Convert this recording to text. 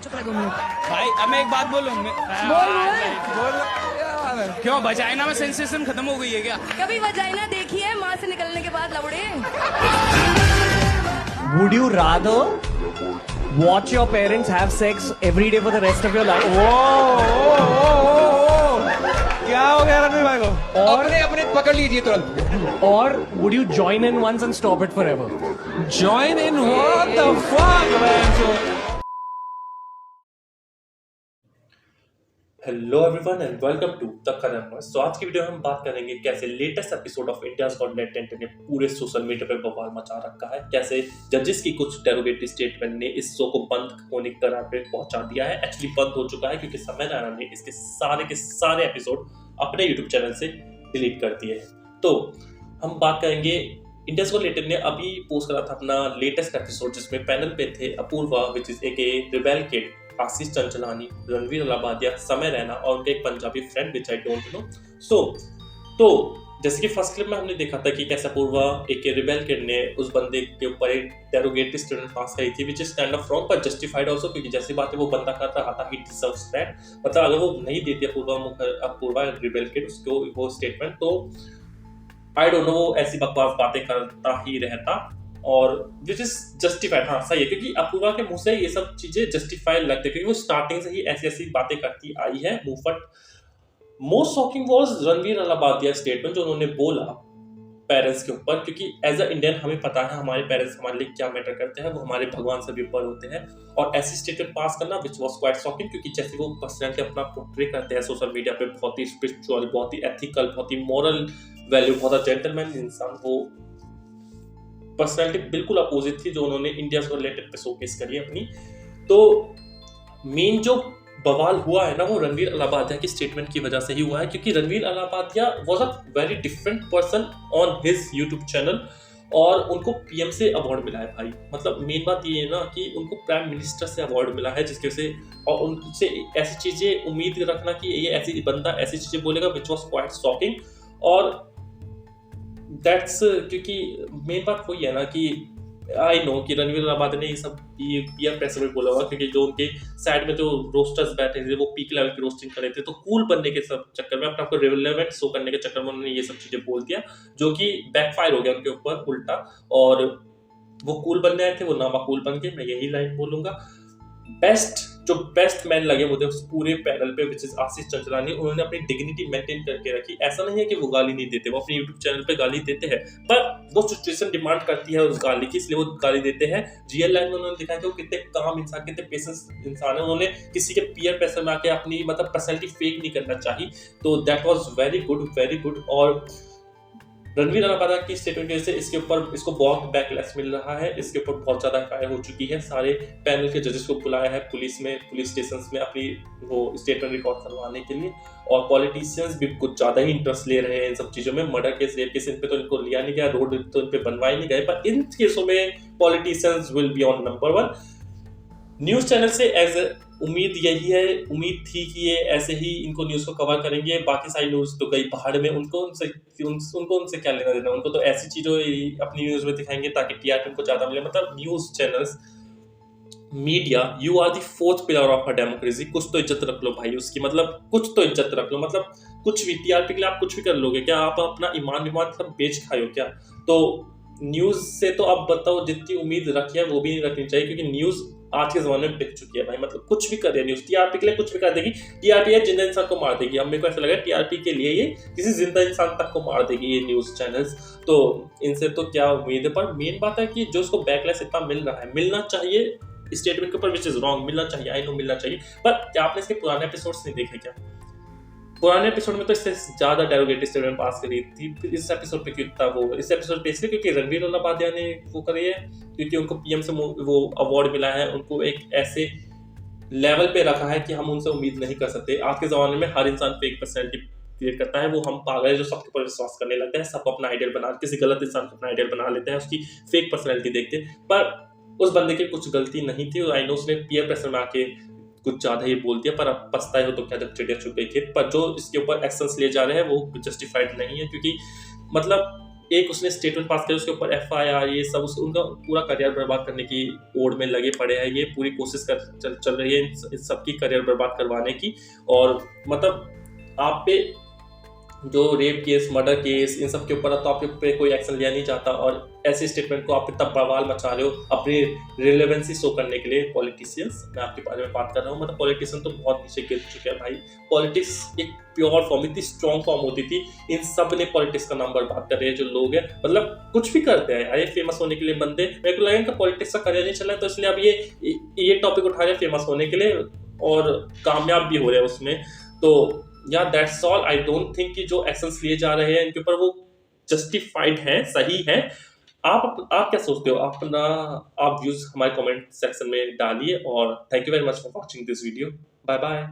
चुप रह 2 मिनट। भाई अब मैं एक बात बोलूं बोल। क्यों वजाइना में सेंसेशन खत्म हो गई है क्या? कभी वजाइना देखी है माँ से निकलने के बाद लवड़े? Would you rather watch your parents have sex every day for the rest of your life? क्या हो गया रणवीर भाई को? अपने अपने पकड़ लीजिए तुरंत। Or would you join in once and stop it forever? Join in? What the fuck, man? Hello everyone and welcome to the corners. तो आज की वीडियो में हम बात करेंगे कैसे latest episode of India's Got Latent ने पूरे सोशल मीडिया पे बवाल मचा रखा है, कैसे जजेस की कुछ डेरोगेटरी स्टेटमेंट ने इस शो को बंद होने के कगार पे पहुंचा दिया है। एक्चुअली बंद हो चुका है क्योंकि समय रैना ने इसके सारे एपिसोड अपने यूट्यूब चैनल से डिलीट कर दिए हैं। तो हम बात करेंगे, इंडियाज गॉट लेटेंट ने अभी पोस्ट करा था अपना लेटेस्ट एपिसोड जिसमें पैनल पे थे Apoorva which is a rebel kid, Ashish Chanchlani, Ranveer Allahbadia, Samay Raina और उनके एक Punjabi friend which I don't know. तो जैसे कि फर्स्ट क्लिप में हमने देखा था कि कैसे अपूर्वा एक रिबेल किड ने उस बंदे के ऊपर एक डेरोगेटरी स्टेटमेंट पास करी थी which is kind of wrong पर जस्टिफाइड आल्सो, क्योंकि जैसी बात है वो बंदा कर रहा था, ही डिजर्व्स दैट। मतलब अगर वो नहीं देती अपूर्वा रिबेल किड उसको वो स्टेटमेंट, तो आई डोंट नो, वो ऐसी बकवास बातें करता ही रहता और विच इज जस्टिफाइड। हाँ सही है, क्योंकि अपूर्वा के मुंह से ये सब चीजें जस्टिफाइड लगती है क्योंकि वो स्टार्टिंग से ही ऐसी बातें करती आई है मुंहफट। Most shocking was Ranveer Allahbadia statement जो उन्होंने बोला पेरेंट्स के ऊपर, क्योंकि एज अ इंडियन हमें पता है हमारे पेरेंट्स हमारे लिए क्या मैटर करते हैं, वो हमारे भगवान से भी ऊपर होते हैं। और ऐसी स्टेटमेंट पास करना विच वाज क्वाइट शॉकिंग, क्योंकि जैसे वो पर्सनैलिटी अपना पोर्ट्रे करते हैं सोशल मीडिया पे, बहुत ही स्पिरिचुअल, बहुत ही एथिकल, बहुत ही मॉरल वैल्यू, बहुत जेंटलमैन इंसान, वो पर्सनैलिटी बिल्कुल अपोजिट थी जो उन्होंने इंडिया से रिलेटेड पे शोकेस करी अपनी। तो मेन जो बवाल हुआ है ना वो रणवीर अलाहाबादिया की स्टेटमेंट की वजह से ही हुआ है, क्योंकि Ranveer Allahbadia was a very different person on his YouTube channel और उनको पीएम से अवार्ड मिला है भाई। मतलब मेन बात ये है ना कि उनको प्राइम मिनिस्टर से अवार्ड मिला है, जिसकी वजह से और उनसे ऐसी चीजें उम्मीद रखना कि ये ऐसी बंदा ऐसी चीजें बोलेगा विच वॉज क्वाइट शॉकिंग। और दैट्स क्योंकि मेन बात वही है ना कि आई नो कि रणवीर अलाहाबादिया ने ये सब पीयर प्रेशर में बोला होगा, क्योंकि जो उनके साइड में जो रोस्टर्स बैठे थे वो पीक लेवल की रोस्टिंग कर रहे थे, तो कूल बनने के सब चक्कर में, अपने आपको रिलेवेंट शो करने के चक्कर में उन्होंने ये सब चीजें बोल दिया जो कि बैकफायर हो गया उनके ऊपर उल्टा। और वो कूल बनने आए थे वो नामाकूल बन गए, मैं यही लाइन बोलूंगा। बेस्ट मैन लगे मुझे उस पूरे पैनल पे विच इज आशीष चंचलानी, उन्होंने अपनी डिग्निटी मेंटेन करके रखी। ऐसा नहीं है कि वो गाली नहीं देते, वो अपने यूट्यूब चैनल पे गाली देते हैं, पर वो सिचुएशन डिमांड करती है उस गाली की, इसलिए वो गाली देते हैं। रियल लाइफ में उन्होंने दिखाया कि वो कितने काम इंसान, कितने पेशेंस इंसान है, उन्होंने किसी के पीयर प्रेशर में आके अपनी मतलब पर्सनैलिटी फेक नहीं करना चाहिए। तो दैट वाज वेरी गुड। और रणवीर अलाहाबादिया की स्टेटमेंट की वजह से इसके ऊपर इसको बहुत बैकलैश मिल रहा है, इसके ऊपर बहुत ज्यादा एफआईआर हो चुकी है, सारे पैनल के जजेस को बुलाया है पुलिस स्टेशन में अपनी वो स्टेटमेंट रिकॉर्ड करवाने के लिए। और पॉलिटिशियंस भी कुछ ज्यादा ही इंटरेस्ट ले रहे हैं इन सब चीजों में। मर्डर केस, रेप केस, इन पे तो इनको लिया नहीं गया, रोड तो इन पे बनवाए नहीं गए, पर इन केसों में politicians will be on number 1। News channel से एज उम्मीद थी कि ये ऐसे ही इनको न्यूज को कवर करेंगे, बाकी सारी न्यूज तो गई पहाड़ में, उनको उनसे क्या लेना देना, उनको तो ऐसी चीजों अपनी न्यूज में दिखाएंगे ताकि टीआरपी उनको ज्यादा मिले। मतलब news channels, media, you are the fourth pillar of a democracy, कुछ तो इज्जत रख लो भाई उसकी, मतलब कुछ तो इज्जत रख लो। मतलब कुछ भी टीआरपी के लिए आप कुछ भी कर लोगे क्या? आप अपना ईमान सब बेच खाओ क्या? तो न्यूज से तो आप बताओ जितनी उम्मीद रखी है वो भी नहीं रखनी चाहिए, क्योंकि न्यूज आज के जमाने में बिक चुकी है भाई। मतलब कुछ भी कर रही है न्यूज, टीआरपी के लिए कुछ भी कर देगी। टीआरपी है जिंदा इंसान को मार देगी, अब मेरे को ऐसा लगा टीआरपी के लिए ये किसी जिंदा इंसान तक को मार देगी ये न्यूज चैनल्स। तो इनसे तो क्या उम्मीद है, पर मेन बात है कि जो उसको बैकलैश इतना मिल रहा है, मिलना चाहिए स्टेटमेंट के ऊपर विच इज रॉन्ग, मिलना चाहिए, आई नो मिलना चाहिए, पर क्या आपने इसके पुराने एपिसोड्स नहीं देखे क्या? पुराने एपिसोड में तो इससे ज्यादा डेरोगेटरी स्टेटमेंट पास करी थी, इस एपिसोड पे क्यों इतना वो? इस एपिसोड पे इसलिए क्योंकि रणवीर अलाहाबादिया ने वो करी है, क्योंकि उनको पीएम से वो अवार्ड मिला है, उनको एक ऐसे लेवल पे रखा है कि हम उनसे उम्मीद नहीं कर सकते। आज के जमाने में हर इंसान फेक पर्सनैलिटी क्रिएट करता है, वो हम पागल है जो सबके ऊपर विश्वास करने लगते हैं, सबको अपना आइडियल बना, किसी गलत इंसान को अपना आइडियल बना लेते हैं, उसकी फेक पर्सनैलिटी देखते हैं। पर उस बंदे की कुछ गलती नहीं थी, आई नो उसने पीयर प्रेशर में आके कुछ ज्यादा ही बोल दिया, पर अब पछताए हो तो क्या जब चिड़िया चुप गई थी। पर जो इसके ऊपर एक्शंस लिए जा रहे हैं वो जस्टिफाइड नहीं है, क्योंकि मतलब एक उसने स्टेटमेंट पास किया, उसके ऊपर FIR ये सब उनका पूरा करियर बर्बाद करने की ओर में लगे पड़े हैं। ये पूरी कोशिश चल रही है इन सबकी करियर बर्बाद करवाने की। और मतलब आप पे जो रेप केस, मर्डर केस, इन सब के ऊपर तो आप पे कोई एक्शन लिया नहीं जाता, और ऐसे स्टेटमेंट को आप तब बवाल मचा रहे हो अपनी रिलेवेंसी शो करने के लिए। पॉलिटिशियंस, मैं आपके बारे में बात कर रहा हूँ, मतलब पॉलिटिशियन तो बहुत नीचे गिर चुके हैं भाई। पॉलिटिक्स एक प्योर फॉर्म, इतनी स्ट्रॉन्ग फॉर्म होती थी, इन सब ने पॉलिटिक्स का नाम बर्बाद कर रहे हैं जो लोग हैं। मतलब कुछ भी करते हैं अरे फेमस होने के लिए बंदे, मेरे को लगा इनका पॉलिटिक्स का करियर नहीं चला है, तो इसलिए अब ये टॉपिक उठा रहे हैं फेमस होने के लिए, और कामयाब भी हो रहे हैं उसमें। तो या that's all. I don't think कि जो एक्शंस लिए जा रहे हैं इनके ऊपर वो जस्टिफाइड है, सही है। आप क्या सोचते हो? आप व्यूज हमारे कमेंट सेक्शन में डालिए, और thank you very much for watching this video. Bye bye.